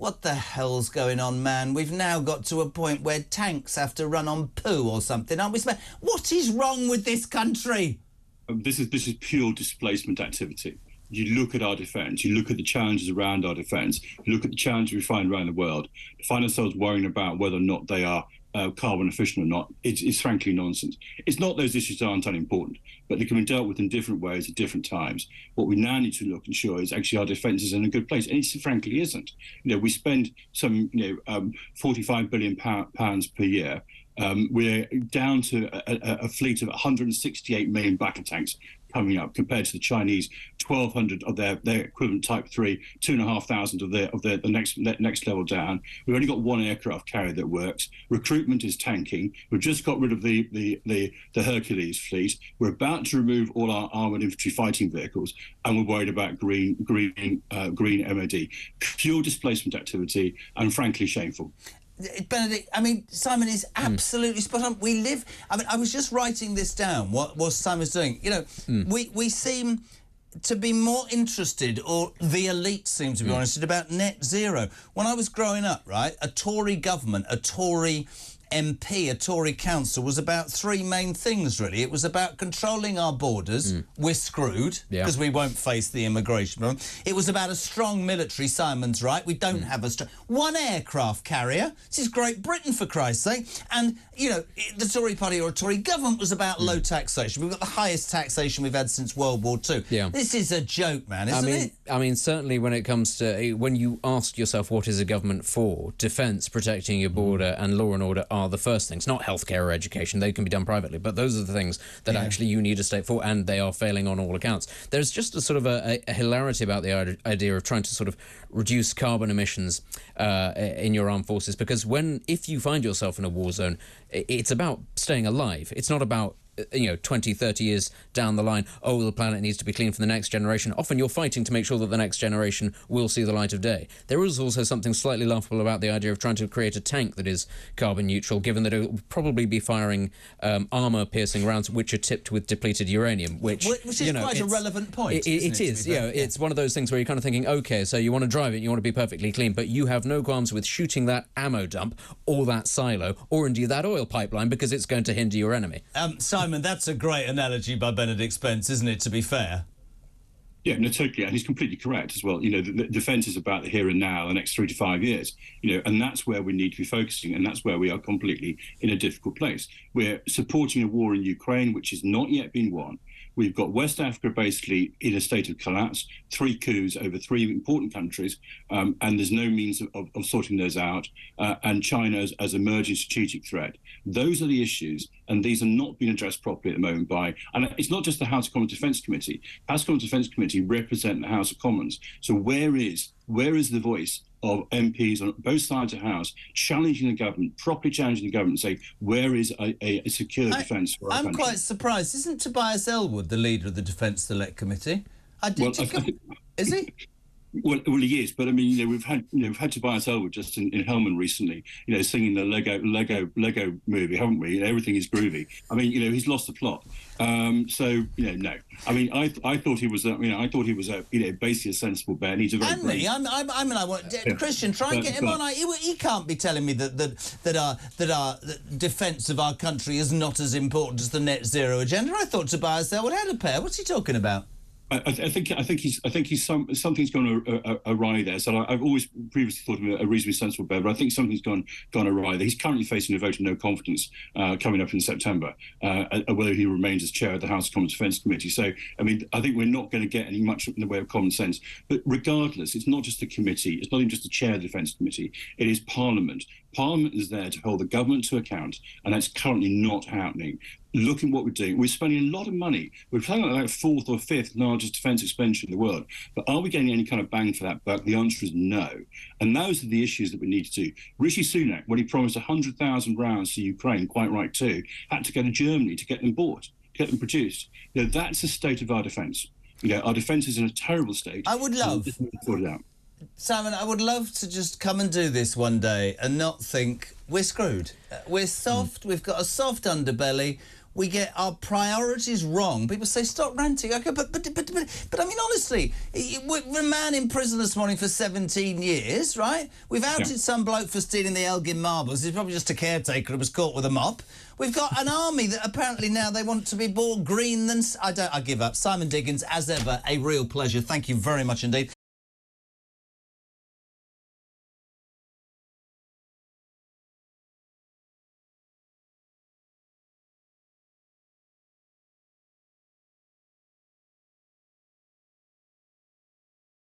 what the hell's going on, man? We've now got to a point where tanks have to run on poo or something, aren't we? What is wrong with this country? This is pure displacement activity. You look at our defence, you look at the challenges around our defence, you look at the challenges we find around the world, to find ourselves worrying about whether or not they are carbon efficient or not, it's frankly nonsense. It's not those issues aren't unimportant, but they can be dealt with in different ways at different times. What we now need to look and ensure is actually our defence is in a good place, and it frankly isn't. We spend some 45 billion pounds per year. We're down to a fleet of 168 million battle tanks coming up, compared to the Chinese 1,200 of their equivalent Type 3, 2,500 of the next level down. We've only got one aircraft carrier that works. Recruitment is tanking. We've just got rid of the Hercules fleet. We're about to remove all our armoured infantry fighting vehicles, and we're worried about green MOD. Pure displacement activity, and frankly shameful. Benedict, Simon is absolutely spot on. We live... I was just writing this down, what Simon's doing. We seem to be more interested, or the elite seem to be interested, about net zero. When I was growing up, right, a Tory government, a Tory MP, a Tory council was about three main things, really. It was about controlling our borders. We're screwed because we won't face the immigration problem. It was about a strong military. Simon's right. We don't have a strong... One aircraft carrier. This is Great Britain, for Christ's sake. And, the Tory party or a Tory government was about low taxation. We've got the highest taxation we've had since World War II. Yeah. This is a joke, man, isn't it? Certainly when it comes to... When you ask yourself what is a government for, defence, protecting your border and law and order are the first things, not healthcare or education. They can be done privately, but those are the things that actually you need a state for, and they are failing on all accounts. There's just a sort of a hilarity about the idea of trying to sort of reduce carbon emissions in your armed forces, because if you find yourself in a war zone, it's about staying alive. It's not about 20, 30 years down the line, the planet needs to be clean for the next generation. Often you're fighting to make sure that the next generation will see the light of day. There is also something slightly laughable about the idea of trying to create a tank that is carbon neutral, given that it will probably be firing armour-piercing rounds which are tipped with depleted uranium, which is quite a relevant point. It is. It's one of those things where you're kind of thinking, OK, so you want to drive it, you want to be perfectly clean, but you have no qualms with shooting that ammo dump or that silo or indeed that oil pipeline because it's going to hinder your enemy. Simon, that's a great analogy by Benedict Spence, isn't it, to be fair? Yeah, no, totally. And he's completely correct as well. The defence is about the here and now, the next 3 to 5 years, and that's where we need to be focusing. And that's where we are completely in a difficult place. We're supporting a war in Ukraine, which has not yet been won. We've got West Africa basically in a state of collapse, 3 coups over 3 important countries, and there's no means of sorting those out, and China as emerging strategic threat. Those are the issues, and these are not being addressed properly at the moment and it's not just the House of Commons Defence Committee. House of Commons Defence Committee represent the House of Commons. So where is the voice of MPs on both sides of the House challenging the government, properly challenging the government, saying where is a secure defence for our country? I'm quite surprised. Isn't Tobias Ellwood the leader of the Defence Select Committee? Is he? Well, he is, but we've had Tobias Ellwood just in Helmand recently, singing the Lego movie, haven't we? Everything is groovy. He's lost the plot. No. I thought he was. I thought he was basically a sensible bear. He's a very brave. I want Christian. Try and get him on. He can't be telling me that our defence of our country is not as important as the net zero agenda. I thought Tobias Ellwood had a pair. What's he talking about? I think something's gone awry there. So I've always previously thought him a reasonably sensible bear, but I think something's gone awry there. He's currently facing a vote of no confidence coming up in September, whether he remains as chair of the House of Commons Defence Committee. So I think we're not going to get any much in the way of common sense. But regardless, it's not just the committee. It's not even just the chair of the Defence Committee. It is Parliament. Parliament is there to hold the government to account, and that's currently not happening. Look at what we're doing. We're spending a lot of money. We're playing like 4th or 5th largest defence expenditure in the world. But are we getting any kind of bang for that buck? The answer is no. And those are the issues that we need to do. Rishi Sunak, when he promised 100,000 rounds to Ukraine, quite right too, had to go to Germany to get them bought, get them produced. That's the state of our defence. Our defence is in a terrible state. I would love... Simon, I would love to just come and do this one day and not think we're screwed. We're soft. We've got a soft underbelly. we get our priorities wrong. People say, stop ranting. I go, but I mean, honestly, we're a man in prison this morning for 17 years, right? We've outed some bloke for stealing the Elgin marbles. He's probably just a caretaker who was caught with a mop. We've got an army that apparently now they want to be more green than... I give up. Simon Diggins, as ever, a real pleasure. Thank you very much indeed.